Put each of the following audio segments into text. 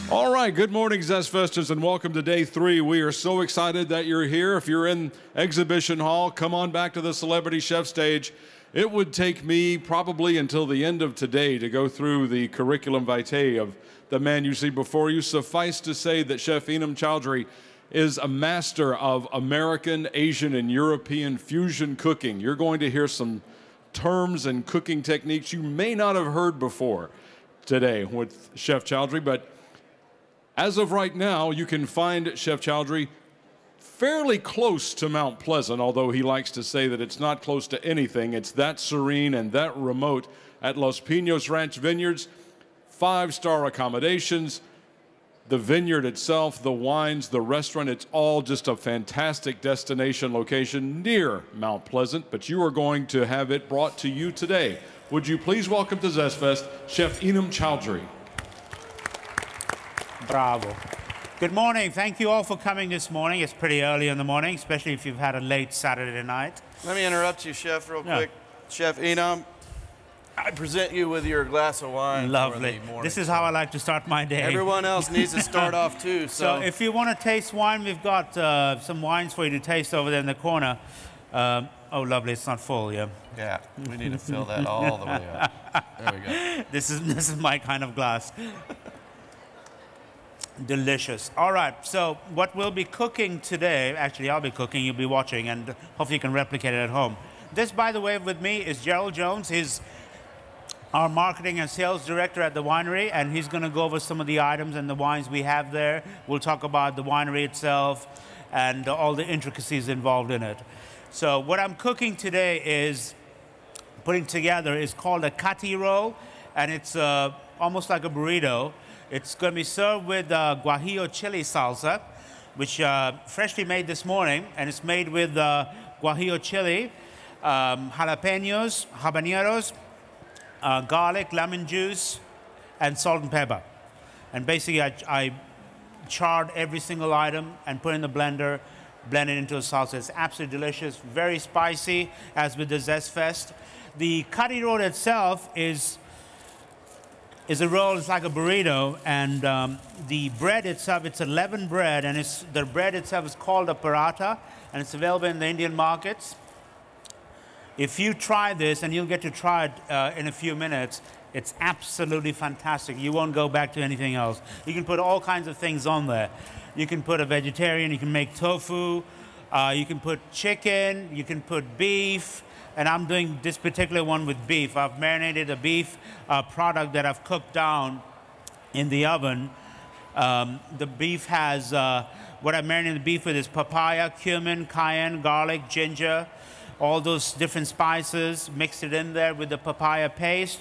All right, good morning, ZestFesters, and welcome to day 3. We are so excited that you're here. If you're in Exhibition Hall, come on back to the Celebrity Chef stage. It would take me probably until the end of today to go through the curriculum vitae of the man you see before you. Suffice to say that Chef Enam Chowdhury is a master of American, Asian, and European fusion cooking. You're going to hear some terms and cooking techniques you may not have heard before today with Chef Chowdhury, but as of right now, you can find Chef Chowdhury fairly close to Mount Pleasant, although he likes to say that it's not close to anything. It's that serene and that remote at Los Pinos Ranch Vineyards. 5-star accommodations, the vineyard itself, the wines, the restaurant, it's all just a fantastic destination location near Mount Pleasant, but you are going to have it brought to you today. Would you please welcome to ZestFest, Chef Enam Chowdhury. Bravo. Good morning. Thank you all for coming this morning. It's pretty early in the morning, especially if you've had a late Saturday night. Let me interrupt you, Chef, real quick. Chef Enam, I present you with your glass of wine. Lovely. This is how I like to start my day. Everyone else needs to start off too. So if you want to taste wine, we've got some wines for you to taste over there in the corner. Oh, lovely. It's not full, yeah. Yeah, we need to fill that all the way up. There we go. This is my kind of glass. Delicious. All right, so what we'll be cooking today, actually I'll be cooking, you'll be watching, and hopefully you can replicate it at home. This, by the way, with me is Gerald Jones. He's our marketing and sales director at the winery, and he's going to go over some of the items and the wines we have there. We'll talk about the winery itself and all the intricacies involved in it. So what I'm cooking today is putting together is called a kati roll, and it's almost like a burrito. It's going to be served with guajillo chili salsa, which freshly made this morning, and it's made with guajillo chili, jalapenos, habaneros, garlic, lemon juice, and salt and pepper. And basically, I charred every single item and put it in the blender, blend it into a salsa. It's absolutely delicious, very spicy, as with the ZestFest. The kati roll itself is a roll. It's like a burrito, and the bread itself, it's a leavened bread, and the bread itself is called a paratha, and it's available in the Indian markets. If you try this, and you'll get to try it in a few minutes, it's absolutely fantastic. You won't go back to anything else. You can put all kinds of things on there. You can put a vegetarian, you can make tofu, you can put chicken, you can put beef, and I'm doing this particular one with beef. I've marinated a beef product that I've cooked down in the oven. The beef has, what I marinated the beef with is papaya, cumin, cayenne, garlic, ginger, all those different spices, mixed it in there with the papaya paste,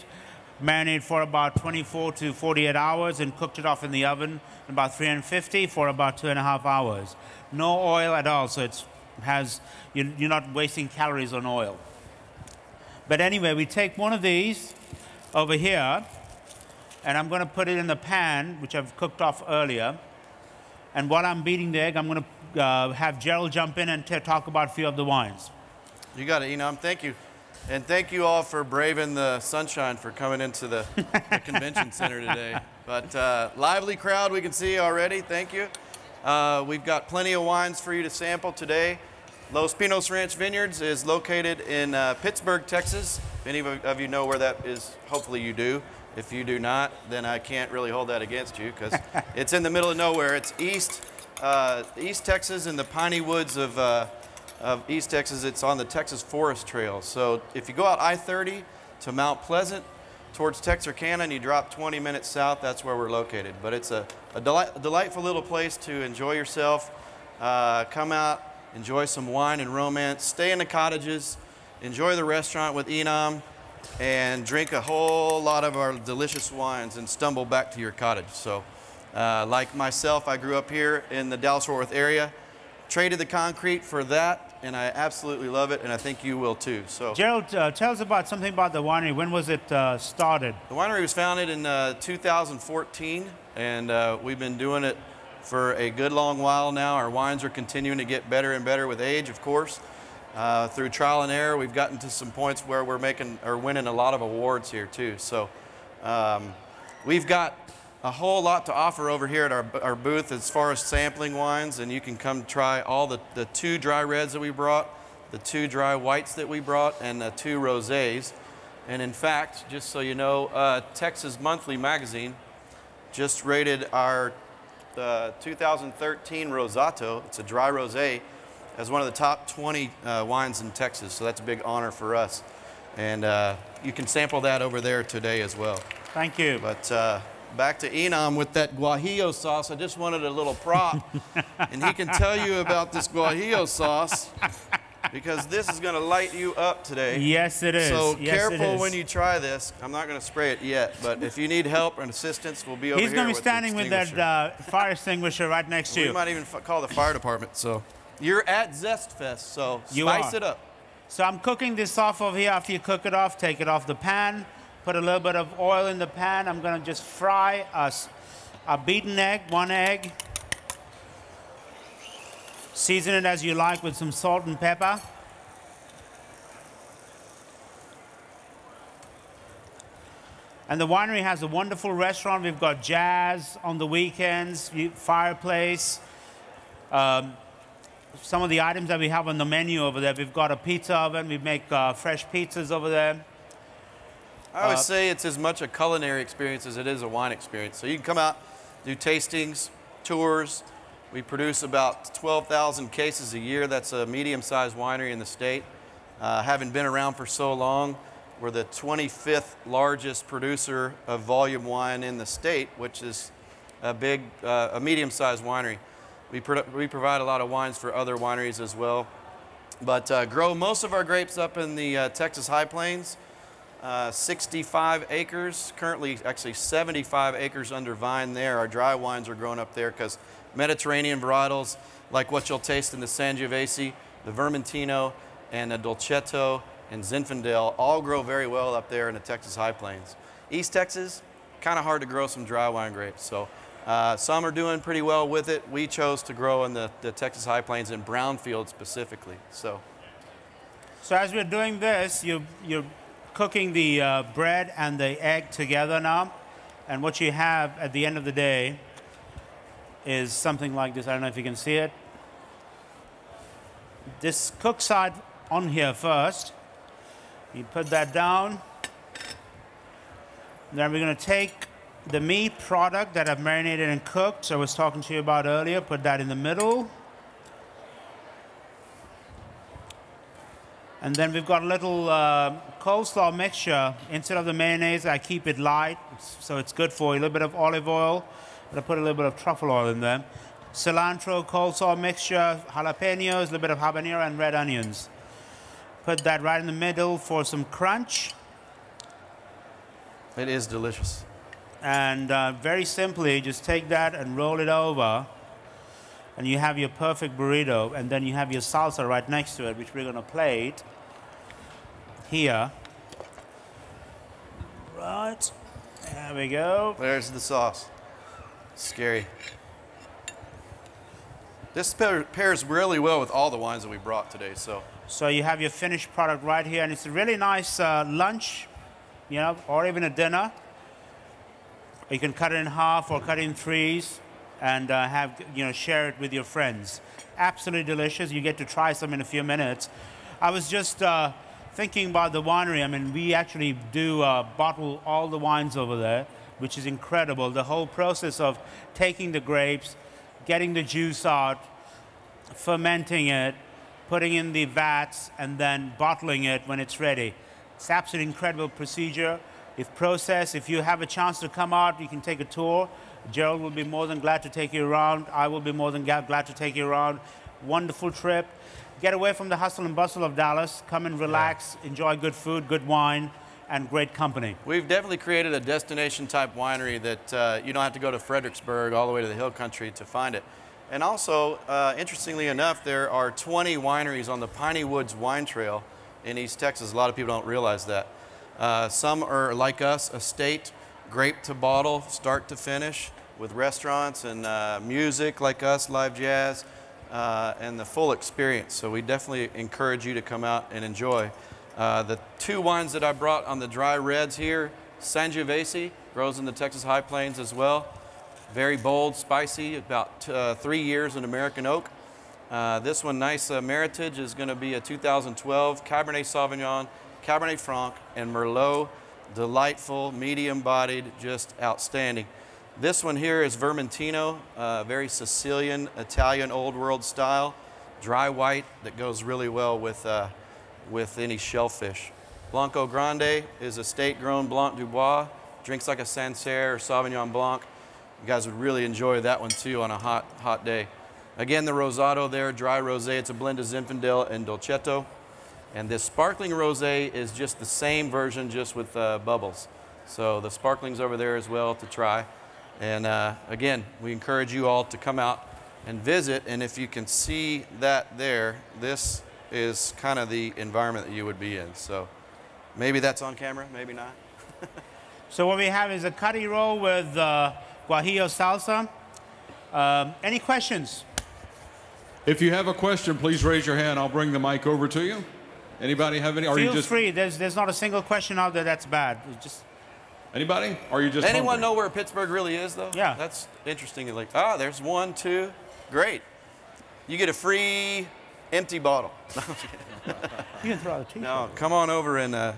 marinated for about 24 to 48 hours, and cooked it off in the oven at about 350 for about 2.5 hours. No oil at all, so you're not wasting calories on oil. But anyway, we take one of these over here, and I'm going to put it in the pan, which I've cooked off earlier. And while I'm beating the egg, I'm going to have Gerald jump in and talk about a few of the wines. You got it, Enam. Thank you. And thank you all for braving the sunshine for coming into the convention center today. But lively crowd we can see already. Thank you. We've got plenty of wines for you to sample today. Los Pinos Ranch Vineyards is located in Pittsburgh, Texas. If any of you know where that is, hopefully you do. If you do not, then I can't really hold that against you, because it's in the middle of nowhere. It's East Texas, in the piney woods of East Texas. It's on the Texas Forest Trail. So if you go out I-30 to Mount Pleasant towards Texarkana and you drop 20 minutes south, that's where we're located. But it's a delightful little place to enjoy yourself. Come out, enjoy some wine and romance, stay in the cottages, enjoy the restaurant with Enam, and drink a whole lot of our delicious wines and stumble back to your cottage. So like myself, I grew up here in the Dallas-Fort Worth area, traded the concrete for that, and I absolutely love it, and I think you will too. So, Gerald, tell us something about the winery. When was it started? The winery was founded in 2014, and we've been doing it for a good long while now. Our wines are continuing to get better and better with age, of course. Through trial and error, we've gotten to some points where we're winning a lot of awards here too. So we've got a whole lot to offer over here at our booth as far as sampling wines, and you can come try all the 2 dry reds that we brought, the 2 dry whites that we brought, and the 2 rosés. And in fact, just so you know, Texas Monthly Magazine just rated our 2013 Rosato, it's a dry rosé, as one of the top 20 wines in Texas. So that's a big honor for us. And you can sample that over there today as well. Thank you. But back to Enam with that guajillo sauce. I just wanted a little prop, and he can tell you about this guajillo sauce, because this is going to light you up today. Yes, it is. So yes, careful when you try this. I'm not going to spray it yet, but if you need help and assistance, we'll be over here. He's going to be standing with that fire extinguisher right next to you. We might even call the fire department. So you're at ZestFest, so spice it up. So I'm cooking this off over here. After you cook it off, take it off the pan, put a little bit of oil in the pan. I'm going to just fry a beaten egg, 1 egg. Season it as you like with some salt and pepper. And the winery has a wonderful restaurant. We've got jazz on the weekends, fireplace. Some of the items that we have on the menu over there, we've got a pizza oven. We make fresh pizzas over there. I always say it's as much a culinary experience as it is a wine experience. So you can come out, do tastings, tours. We produce about 12,000 cases a year. That's a medium-sized winery in the state. Having been around for so long, we're the 25th largest producer of volume wine in the state, which is a medium-sized winery. We provide a lot of wines for other wineries as well, but grow most of our grapes up in the Texas High Plains. 65 acres, currently actually 75 acres under vine there. Our dry wines are grown up there because Mediterranean varietals, like what you'll taste in the Sangiovese, the Vermentino, and the Dolcetto, and Zinfandel, all grow very well up there in the Texas High Plains. East Texas, kind of hard to grow some dry wine grapes. So some are doing pretty well with it. We chose to grow in the Texas High Plains in brownfield specifically. So as we're doing this, you're cooking the bread and the egg together now. And what you have at the end of the day is something like this. I don't know if you can see it. This cook side on here first. You put that down. Then we're going to take the meat product that I've marinated and cooked, so I was talking to you about earlier, put that in the middle. And then we've got a little coleslaw mixture. Instead of the mayonnaise, I keep it light, so it's good for you. A little bit of olive oil, but I put a little bit of truffle oil in there. Cilantro, coleslaw mixture, jalapenos, a little bit of habanero, and red onions. Put that right in the middle for some crunch. it is delicious. And very simply, just take that and roll it over, and you have your perfect burrito, and then you have your salsa right next to it, which we're going to plate here. Right, there we go. There's the sauce. Scary. This pairs really well with all the wines that we brought today. So you have your finished product right here, and it's a really nice lunch, you know, or even a dinner. You can cut it in half or cut it in threes, and share it with your friends. Absolutely delicious. You get to try some in a few minutes. I was just thinking about the winery. I mean, we actually do bottle all the wines over there, which is incredible. The whole process of taking the grapes, getting the juice out, fermenting it, putting in the vats, and then bottling it when it's ready. It's absolutely incredible procedure. If you have a chance to come out, you can take a tour. Gerald will be more than glad to take you around. I will be more than glad to take you around. Wonderful trip. Get away from the hustle and bustle of Dallas. Come and relax, enjoy good food, good wine, and great company. We've definitely created a destination type winery that you don't have to go to Fredericksburg all the way to the hill country to find it. And also, interestingly enough, there are 20 wineries on the Piney Woods Wine Trail in East Texas. A lot of people don't realize that. Some are like us, estate, grape to bottle, start to finish, with restaurants and music like us, live jazz, and the full experience. So we definitely encourage you to come out and enjoy. The two wines that I brought on the dry reds here, Sangiovese grows in the Texas High Plains as well. Very bold, spicy, about 3 years in American oak. This one, nice Meritage, is going to be a 2012 Cabernet Sauvignon, Cabernet Franc, and Merlot. Delightful, medium-bodied, just outstanding. This one here is Vermentino, very Sicilian, Italian, old world style, dry white that goes really well with any shellfish. Blanco Grande is a state-grown Blanc du Bois, drinks like a Sancerre or Sauvignon Blanc. You guys would really enjoy that one too on a hot day. Again, the Rosado there, dry rosé. It's a blend of Zinfandel and Dolcetto. And this sparkling rosé is just the same version, just with bubbles. So the sparkling's over there as well to try. And again, we encourage you all to come out and visit. And if you can see that there, this is kind of the environment that you would be in. So maybe that's on camera, maybe not. So what we have is a curry roll with guajillo salsa. Any questions? If you have a question, please raise your hand. I'll bring the mic over to you. Anybody have any? Feel free. There's not a single question out there that's bad. It's just anybody? Or are you just anyone hungry? know where Pittsburgh really is, though? Yeah. That's interesting. Like, there's 1, 2. Great. You get a free empty bottle. You can throw out a t-shirt. No, come on over and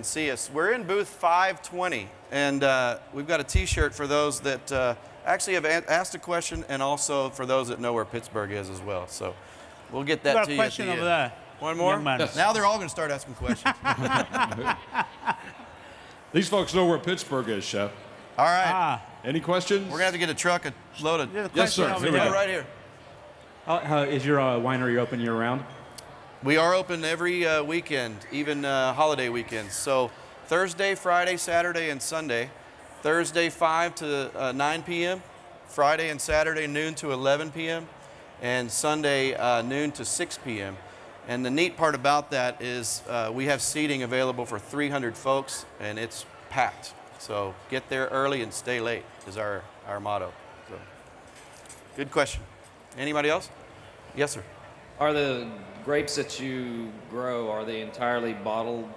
see us. We're in booth 520, and we've got a t-shirt for those that actually have asked a question, and also for those that know where Pittsburgh is as well. So we'll get that to you. Got a question over there. One more? Yes. Now they're all going to start asking questions. These folks know where Pittsburgh is, Chef. All right. Any questions? We're going to have to get a truck loaded. Yes, sir. Over Here we there. go. Right here. Is your winery open year-round? We are open every weekend, even holiday weekends. So Thursday, Friday, Saturday, and Sunday. Thursday, 5 to 9 p.m. Friday and Saturday, noon to 11 p.m. And Sunday, noon to 6 p.m. And the neat part about that is we have seating available for 300 folks, and it's packed. So get there early and stay late is our motto. So, good question. Anybody else? Yes, sir. Are the grapes that you grow, are they entirely bottled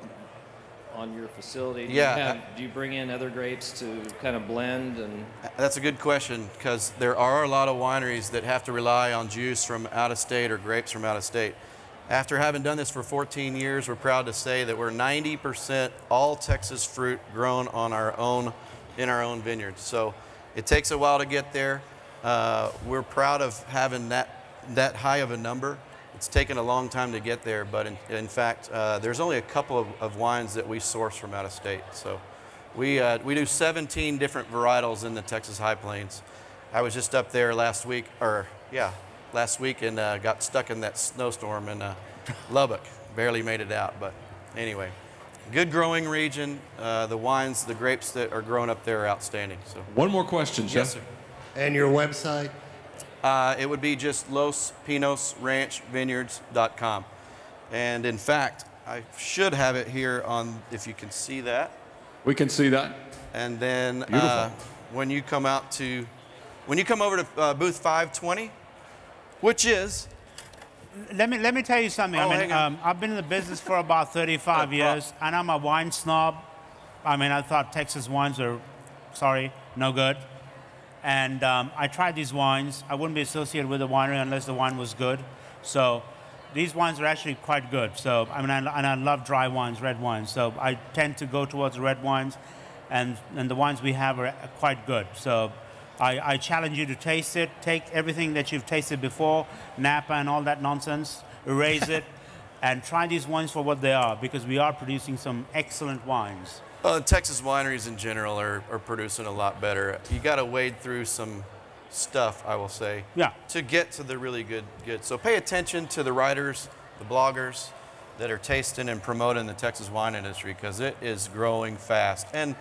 on your facility? Do you bring in other grapes to kind of blend? And that's a good question, because there are a lot of wineries that have to rely on juice from out of state or grapes from out of state. After having done this for 14 years, we're proud to say that we're 90% all Texas fruit grown on in our own vineyards. So it takes a while to get there. We're proud of having that high of a number. It's taken a long time to get there, but in fact, there's only a couple of wines that we source from out of state. So we do 17 different varietals in the Texas High Plains. I was just up there last week, and got stuck in that snowstorm in Lubbock. Barely made it out, but anyway. Good growing region. The grapes that are grown up there are outstanding. So. One more question, Chef. Yes, sir. And your website? It would be just lospinosranchvineyards.com. And in fact, I should have it here on, if you can see that. We can see that. And then when you come over to booth 520, which is, Let me tell you something. I've been in the business for about 35 years, and I'm a wine snob. I thought Texas wines are, no good. And I tried these wines. I wouldn't be associated with a winery unless the wine was good. So these wines are actually quite good. So I love dry wines, red wines. So I tend to go towards red wines, and the wines we have are quite good. So I challenge you to taste it. Take everything that you've tasted before, Napa and all that nonsense, erase it, and try these wines for what they are, because we are producing some excellent wines. Texas wineries in general are producing a lot better. You got to wade through some stuff, I will say, to get to the really good. So pay attention to the writers, the bloggers that are tasting and promoting the Texas wine industry, because it is growing fast. And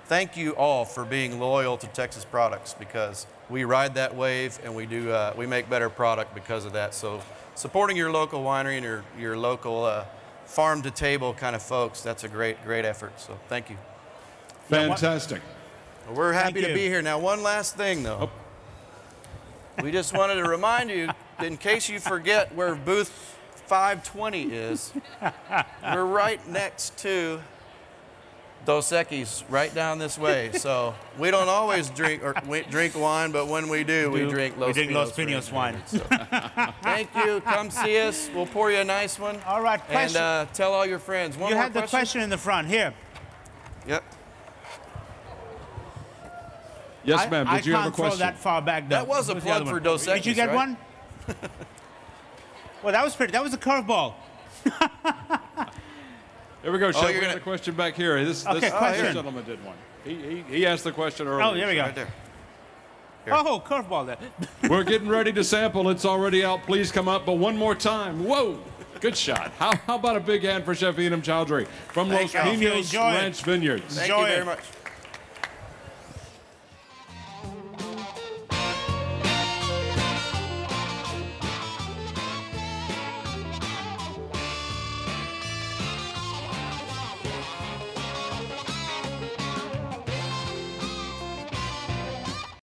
thank you all for being loyal to Texas products, because we ride that wave, and we make better product because of that. So supporting your local winery and your local farm to table kind of folks, that's a great effort. So thank you. Fantastic. We're happy to be here. Now, one last thing though. We just wanted to remind you, in case you forget where booth 520 is, we're right next to Dos Equis right down this way. So we don't always drink wine, but when we do, we drink Los Pinos wine. So, thank you. Come see us. We'll pour you a nice one. All right, question. And tell all your friends. One you more had the question in the front here. Yep. Yes, ma'am. Did you have a question? I can't throw that far back, though. That was a plug for Dos Equis, Did you get right? one? Well, that was pretty. That was a curveball. Here we go, Chef. you're We have gonna- a question back here. This question. gentleman did one. He asked the question earlier. Oh, here we go. Right there. Here. Oh, curveball there. We're getting ready to sample. It's already out. Please come up. But one more time. Whoa. Good shot. How about a big hand for Chef Enam Chowdhury from Los Thank you. Pinos Enjoy it. Ranch Vineyards? Thank you Enjoy very it. much.